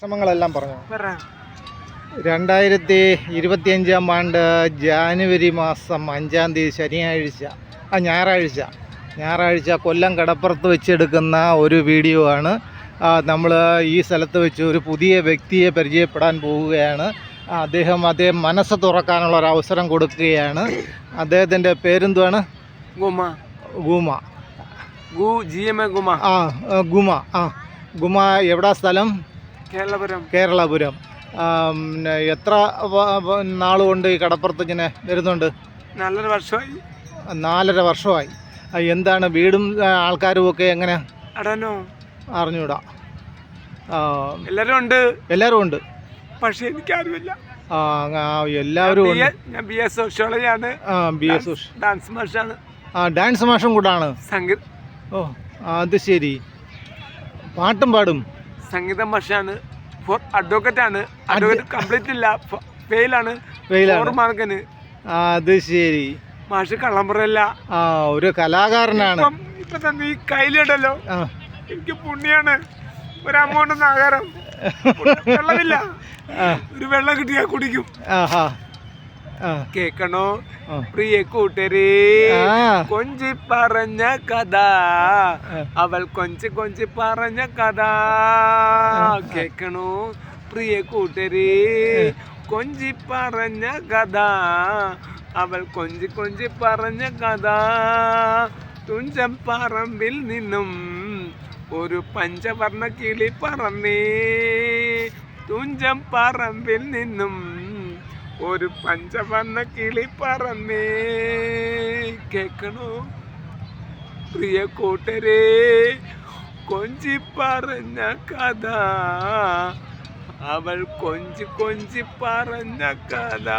ശ്രമങ്ങളെല്ലാം പറഞ്ഞു. 2025 ആണ്ട് ജാനുവരി മാസം 5-ാം തീയതി ഞായറാഴ്ച കൊല്ലം കടപ്പുറത്ത് വെച്ചെടുക്കുന്ന ഒരു വീഡിയോ ആണ്. നമ്മൾ ഈ സ്ഥലത്ത് വെച്ച് ഒരു പുതിയ വ്യക്തിയെ പരിചയപ്പെടാൻ പോവുകയാണ്. അദ്ദേഹം മനസ്സ് തുറക്കാനുള്ള ഒരു അവസരം കൊടുക്കുകയാണ്. അദ്ദേഹത്തിൻ്റെ പേരെന്തുവാണ്? ഗുമ. എവിടാ സ്ഥലം? കേരളപുരം. എത്ര നാളുകൊണ്ട് ഈ കടപ്പുറത്ത് ഇങ്ങനെ വരുന്നുണ്ട്? 4.5 വർഷമായി. എന്താണ് വീടും ആൾക്കാരും ഒക്കെ എങ്ങനെ? അറിഞ്ഞൂടാ. എല്ലാവരും ഉണ്ട്, പക്ഷേ എനിക്കറിയില്ല. എല്ലാവരും ഡാൻസ് മാഷും കൂടാണ്. ഓ, അത് ശരി. പാട്ടും പാടും. സംഗീത മാഷാണ്. അഡ്വക്കേറ്റ് ആണ്. കംപ്ലീറ്റ് ഇല്ല, ഫെയിലാണ്. അത് ശരി. മാഷ് കള്ളം പറയല്ല. ഒരു കലാകാരനാണ്. ഇപ്പൊ തന്നെ ഈ കയ്യിലിടല്ലോ, എനിക്ക് പുണ്യാണ്. ഒരു അമൗണ്ട് ആഹാരം വെള്ളമില്ല, ഒരു വെള്ളം കിട്ടിയാ കുടിക്കും. കേക്കണോ പ്രിയ കൂട്ടരേ, കൊഞ്ചി പറഞ്ഞ കഥ, അവൾ കൊഞ്ചി പറഞ്ഞ കഥ. കേക്കണോ പ്രിയ കൂട്ടരേ, കൊഞ്ചി പറഞ്ഞ കഥ, അവൾ കൊഞ്ചി പറഞ്ഞ കഥ. തുഞ്ചൻ പറമ്പിൽ നിന്നും ഒരു പഞ്ചവർണ്ണ കിളി പറന്നേ, തുഞ്ചൻ പറമ്പിൽ നിന്നും ഒരു പഞ്ചവർണ്ണ കിളി പറന്നേ. കേൾക്കണോ പ്രിയ കൂട്ടരേ, കൊഞ്ചി പറഞ്ഞ കഥ, അവൾ കൊഞ്ചി പറഞ്ഞ കഥ.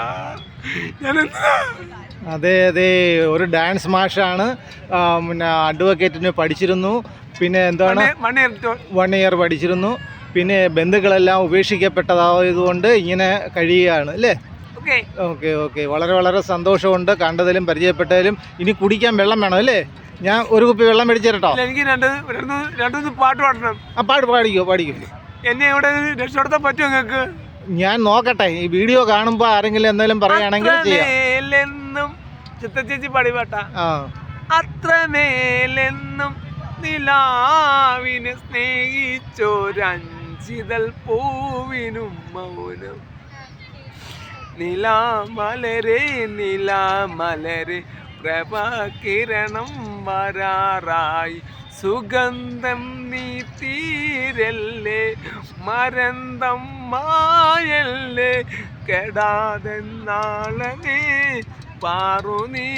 അതെ, ഒരു ഡാൻസ് മാഷാണ്. പിന്നെ അഡ്വക്കേറ്റിന് പഠിച്ചിരുന്നു. പിന്നെ എന്താണ് 1 ഇയർ പഠിച്ചിരുന്നു. പിന്നെ ബന്ധുക്കളെല്ലാം ഉപേക്ഷിക്കപ്പെട്ടതായതുകൊണ്ട് ഇങ്ങനെ കഴിയുകയാണ് അല്ലേ? ഓക്കെ. വളരെ സന്തോഷമുണ്ട് കണ്ടതിലും പരിചയപ്പെട്ടതിലും. ഇനി കുടിക്കാൻ വെള്ളം വേണം അല്ലേ? ഞാൻ ഒരു കുപ്പി വെള്ളം മേടിച്ചു തരട്ടോ? എനിക്ക് രണ്ട് പാട്ട് പാടണം. പാടിക്കോ. എന്നെ ഇവിടെ രക്ഷപ്പെടുത്താൻ പറ്റുമോ നിങ്ങൾക്ക്? ഞാൻ നോക്കട്ടെ. ഈ വീഡിയോ കാണുമ്പോൾ ആരെങ്കിലും എന്തെങ്കിലും പറയുകയാണെങ്കിൽ ചെയ്യാം. ചിത്രചേച്ചി പാടി പാട്ടാ. അത്രമേലെന്നും നിലാവിനെ സ്നേഹിച്ചോരഞ്ചിതൽ പൂവിനും മൗനം. നിലാമലരെ പ്രഭാകിരണം വരാറായി, സുഗന്ധം നീ തീരല്ലേ, മരന്തം മായല്ലേ, കെടാതെ നാളെ പാറു നീ.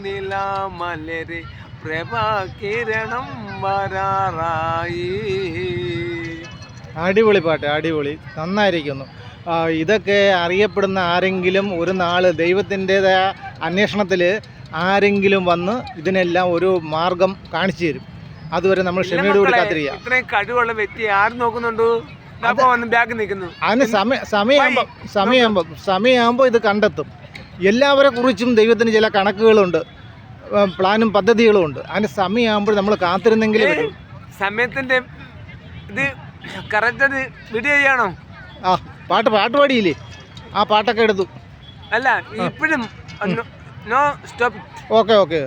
നിലാമലരെ പ്രഭാകിരണം വരാറായി. അടിപൊളി പാട്ട്, നന്നായിരിക്കുന്നു. ഇതൊക്കെ അറിയപ്പെടുന്ന ആരെങ്കിലും ഒരു നാൾ ദൈവത്തിൻ്റെതായ അന്വേഷണത്തിൽ ആരെങ്കിലും വന്ന് ഇതിനെല്ലാം ഒരു മാർഗം കാണിച്ചു തരും. അതുവരെ നമ്മൾ ക്ഷമയോടുകൂടി കാത്തിരിക്കുക. ഇത്രയും കഴിവുള്ള വ്യക്തി ആരും നോക്കുന്നുണ്ടോ? അതിന് സമയമാകുമ്പോൾ ഇത് കണ്ടെത്തും. എല്ലാവരെ കുറിച്ചും ദൈവത്തിന് ചില കണക്കുകളുണ്ട്, പ്ലാനും പദ്ധതികളും ഉണ്ട്. അതിന് സമയമാകുമ്പോൾ നമ്മൾ കാത്തിരുന്നെങ്കിലും സമയത്തിന്റെ ഇത് കറക്റ്റ് വീഡിയോ ചെയ്യണോ? പാട്ട് പാടിയില്ലേ? ആ പാട്ടൊക്കെ എടുത്തു. അല്ല, ഇപ്പോഴും നോ സ്റ്റോപ്പ്. ഓക്കെ.